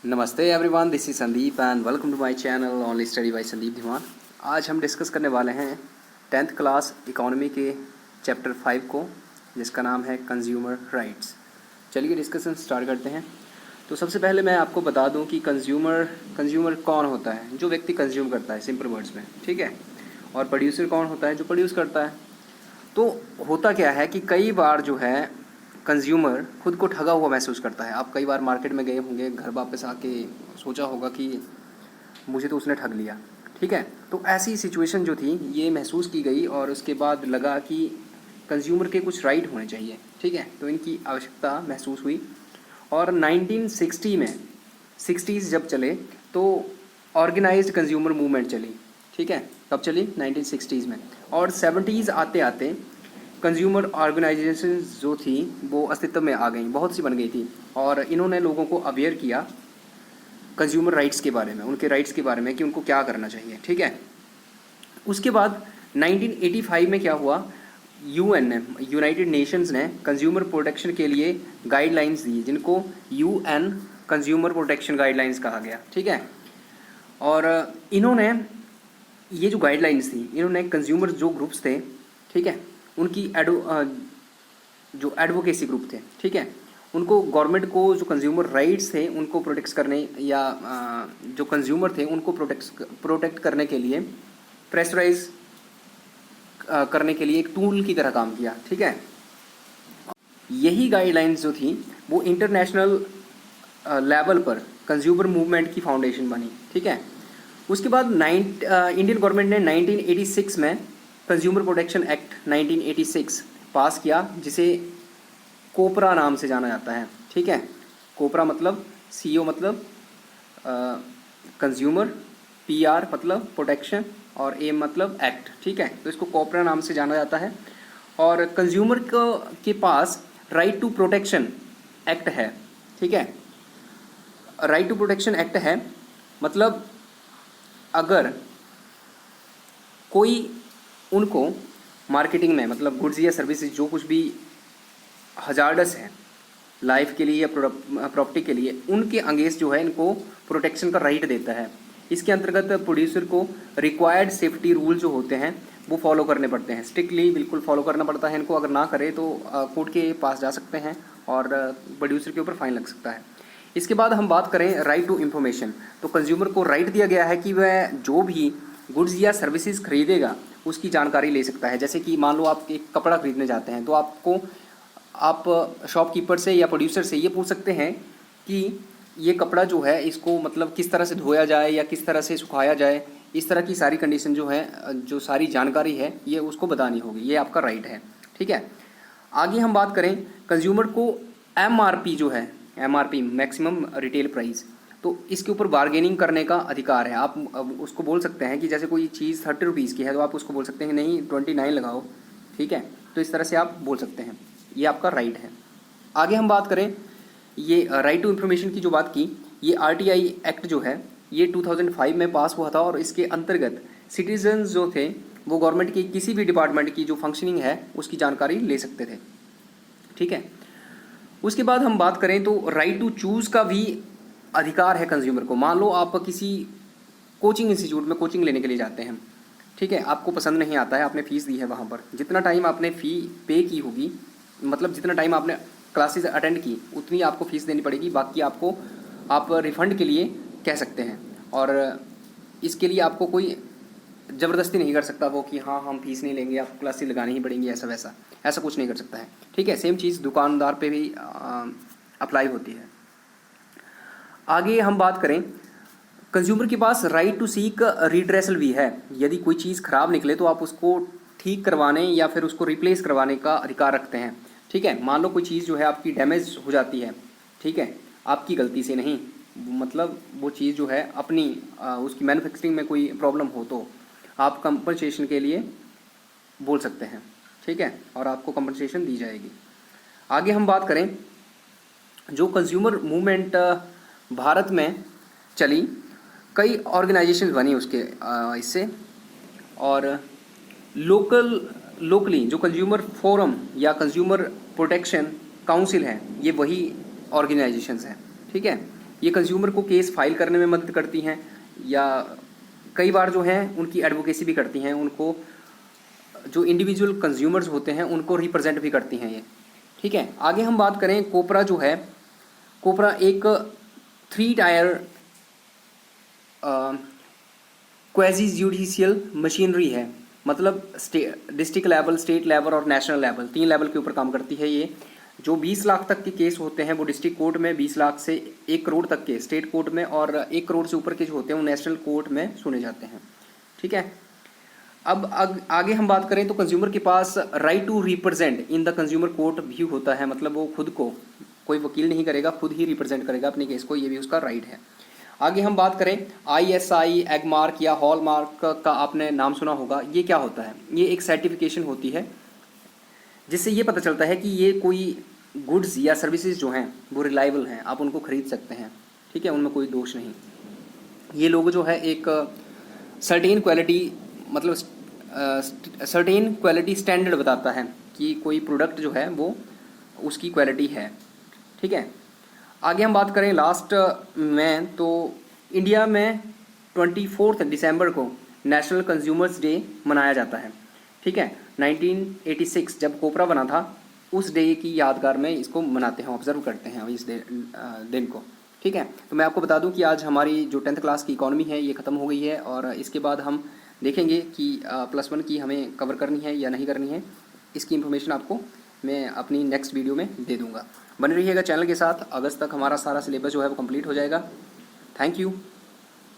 नमस्ते everyone, this is Sandeep and welcome to my channel only study by Sandeep Dhiman. आज हम discuss करने वाले हैं 10th क्लास इकोनॉमी के चैप्टर 5 को, जिसका नाम है कंज्यूमर राइट्स। चलिए डिस्कशन स्टार्ट करते हैं। तो सबसे पहले मैं आपको बता दूं कि कंज्यूमर कौन होता है। जो व्यक्ति कंज्यूम करता है, सिंपल वर्ड्स में, ठीक है। और प्रोड्यूसर कौन होता है? जो प्रोड्यूस करता है। तो होता क्या है कि कई बार जो है कंज्यूमर खुद को ठगा हुआ महसूस करता है। आप कई बार मार्केट में गए होंगे, घर वापस आके सोचा होगा कि मुझे तो उसने ठग लिया, ठीक है। तो ऐसी सिचुएशन जो थी ये महसूस की गई और उसके बाद लगा कि कंज्यूमर के कुछ राइट होने चाहिए, ठीक है। तो इनकी आवश्यकता महसूस हुई और 1960 में 60s जब चले तो ऑर्गेनाइज्ड कंज्यूमर मूवमेंट चली, ठीक है। कब चली? 1960s में। और 70s आते आते कंज्यूमर ऑर्गेनाइजेशन जो थी वो अस्तित्व में आ गई, बहुत सी बन गई थी। और इन्होंने लोगों को अवेयर किया कंज्यूमर राइट्स के बारे में, उनके राइट्स के बारे में कि उनको क्या करना चाहिए, ठीक है। उसके बाद 1985 में क्या हुआ? यूएन ने, यूनाइटेड नेशंस ने कंज्यूमर प्रोटेक्शन के लिए गाइडलाइंस दी, जिनको यूएन कंज्यूमर प्रोटेक्शन गाइडलाइंस कहा गया, ठीक है। और इन्होंने ये जो गाइडलाइंस थी, इन्होंने कंज्यूमर जो ग्रुप्स थे, ठीक है, उनकी जो एडवोकेसी ग्रुप थे, ठीक है, उनको गवर्नमेंट को जो कंज्यूमर राइट्स थे उनको प्रोटेक्ट करने या जो कंज्यूमर थे उनको प्रोटेक्ट करने के लिए प्रेशराइज करने के लिए एक टूल की तरह काम किया, ठीक है। यही गाइडलाइंस जो थी वो इंटरनेशनल लेवल पर कंज्यूमर मूवमेंट की फाउंडेशन बनी, ठीक है। उसके बाद इंडियन गवर्नमेंट ने 1986 में कंज्यूमर प्रोटेक्शन एक्ट 1986 पास किया, जिसे कोपरा नाम से जाना जाता है, ठीक है। कोपरा मतलब सीओ मतलब कंज्यूमर, पीआर मतलब प्रोटेक्शन और ए मतलब एक्ट, ठीक है। तो इसको कोपरा नाम से जाना जाता है। और कंज्यूमर के पास राइट टू प्रोटेक्शन एक्ट है, ठीक है। राइट टू प्रोटेक्शन एक्ट है मतलब अगर कोई उनको मार्केटिंग में, मतलब गुड्स या सर्विसेज जो कुछ भी हजार्डस है लाइफ के लिए या प्रॉपर्टी के लिए, उनके अगेंस्ट जो है इनको प्रोटेक्शन का राइट देता है। इसके अंतर्गत प्रोड्यूसर को रिक्वायर्ड सेफ्टी रूल जो होते हैं वो फॉलो करने पड़ते हैं, स्ट्रिक्टली बिल्कुल फॉलो करना पड़ता है इनको। अगर ना करे तो कोर्ट के पास जा सकते हैं और प्रोड्यूसर के ऊपर फाइन लग सकता है। इसके बाद हम बात करें राइट टू इंफॉर्मेशन, तो कंज्यूमर को राइट दिया गया है कि वह जो भी गुड्स या सर्विसेज खरीदेगा उसकी जानकारी ले सकता है। जैसे कि मान लो आप एक कपड़ा खरीदने जाते हैं तो आप शॉपकीपर से या प्रोड्यूसर से ये पूछ सकते हैं कि ये कपड़ा जो है इसको मतलब किस तरह से धोया जाए या किस तरह से सुखाया जाए, इस तरह की सारी कंडीशन जो है, जो सारी जानकारी है ये उसको बतानी होगी, ये आपका राइट है, ठीक है। आगे हम बात करें, कंज्यूमर को एमआरपी जो है, एमआरपी मैक्सिमम रिटेल प्राइस, तो इसके ऊपर बार्गेनिंग करने का अधिकार है। आप उसको बोल सकते हैं कि जैसे कोई चीज़ 30 रुपीज़ की है तो आप उसको बोल सकते हैं कि नहीं 29 लगाओ, ठीक है। तो इस तरह से आप बोल सकते हैं, ये आपका राइट है। आगे हम बात करें, ये राइट टू इन्फॉर्मेशन की जो बात की, ये आरटीआई एक्ट जो है ये 2005 में पास हुआ था और इसके अंतर्गत सिटीजन्स जो थे वो गवर्नमेंट की किसी भी डिपार्टमेंट की जो फंक्शनिंग है उसकी जानकारी ले सकते थे, ठीक है। उसके बाद हम बात करें तो राइट टू चूज़ का भी अधिकार है कंज्यूमर को। मान लो आप किसी कोचिंग इंस्टीट्यूट में कोचिंग लेने के लिए जाते हैं, ठीक है, आपको पसंद नहीं आता है, आपने फ़ीस दी है, वहाँ पर जितना टाइम आपने फ़ी पे की होगी, मतलब जितना टाइम आपने क्लासेस अटेंड की उतनी आपको फ़ीस देनी पड़ेगी, बाकी आप रिफ़ंड के लिए कह सकते हैं। और इसके लिए आपको कोई ज़बरदस्ती नहीं कर सकता वो कि हाँ हम फीस नहीं लेंगे, आपको क्लासेस लगानी ही पड़ेंगी, ऐसा कुछ नहीं कर सकता है, ठीक है। सेम चीज़ दुकानदार पे भी अप्लाई होती है। आगे हम बात करें, कंज्यूमर के पास राइट टू सीक रिड्रेसल भी है। यदि कोई चीज़ ख़राब निकले तो आप उसको ठीक करवाने या फिर उसको रिप्लेस करवाने का अधिकार रखते हैं, ठीक है। मान लो कोई चीज़ जो है आपकी डैमेज हो जाती है, ठीक है, आपकी गलती से नहीं, मतलब वो चीज़ जो है अपनी उसकी मैन्युफैक्चरिंग में कोई प्रॉब्लम हो तो आप कंपनसेशन के लिए बोल सकते हैं, ठीक है, और आपको कंपनसेशन दी जाएगी। आगे हम बात करें, जो कंज्यूमर मूवमेंट भारत में चली, कई ऑर्गेनाइजेशन बनी उसके इससे, और लोकली जो कंज्यूमर फोरम या कंज्यूमर प्रोटेक्शन काउंसिल है ये वही ऑर्गेनाइजेशंस हैं, ठीक है। ये कंज्यूमर को केस फाइल करने में मदद करती हैं, या कई बार जो है उनकी एडवोकेसी भी करती हैं, उनको जो इंडिविजुअल कंज्यूमर्स होते हैं उनको रिप्रेजेंट भी करती हैं ये। ठीक है, आगे हम बात करें कोपरा जो है, कोपरा एक 3 टायर क्वेजी जुडिशियल मशीनरी है, मतलब डिस्ट्रिक्ट लेवल, स्टेट लेवल और नेशनल लेवल, 3 लेवल के ऊपर काम करती है ये। जो 20 लाख तक के केस होते हैं वो डिस्ट्रिक्ट कोर्ट में, 20 लाख से 1 करोड़ तक के स्टेट कोर्ट में, और 1 करोड़ से ऊपर के जो होते हैं वो नेशनल कोर्ट में सुने जाते हैं। ठीक है, अब आगे हम बात करें तो कंज्यूमर के पास right to represent in the consumer court भी होता है, मतलब वो खुद को, कोई वकील नहीं करेगा, खुद ही रिप्रेजेंट करेगा अपने केस को, ये भी उसका राइट है। आगे हम बात करें ISI, एगमार्क या हॉलमार्क का आपने नाम सुना होगा। ये क्या होता है? ये एक सर्टिफिकेशन होती है जिससे ये पता चलता है कि ये कोई गुड्स या सर्विसेज जो हैं वो रिलायबल हैं, आप उनको खरीद सकते हैं। ठीक है, उनमें कोई दोष नहीं। ये लोगो जो है एक सर्टेन क्वालिटी, मतलब सर्टेन क्वालिटी स्टैंडर्ड बताता है कि कोई प्रोडक्ट जो है वो उसकी क्वालिटी है। ठीक है, आगे हम बात करें लास्ट में, तो इंडिया में 24 दिसंबर को नेशनल कंज्यूमर्स डे मनाया जाता है। ठीक है, 1986 जब कोपरा बना था उस डे की यादगार में इसको मनाते हैं, ऑब्जर्व करते हैं इस दिन को। ठीक है, तो मैं आपको बता दूं कि आज हमारी जो 10th क्लास की इकॉनमी है ये ख़त्म हो गई है, और इसके बाद हम देखेंगे कि +1 की हमें कवर करनी है या नहीं करनी है। इसकी इन्फॉर्मेशन आपको मैं अपनी नेक्स्ट वीडियो में दे दूंगा। बने रहिएगा चैनल के साथ, अगस्त तक हमारा सारा सिलेबस जो है वो कंप्लीट हो जाएगा। Thank you.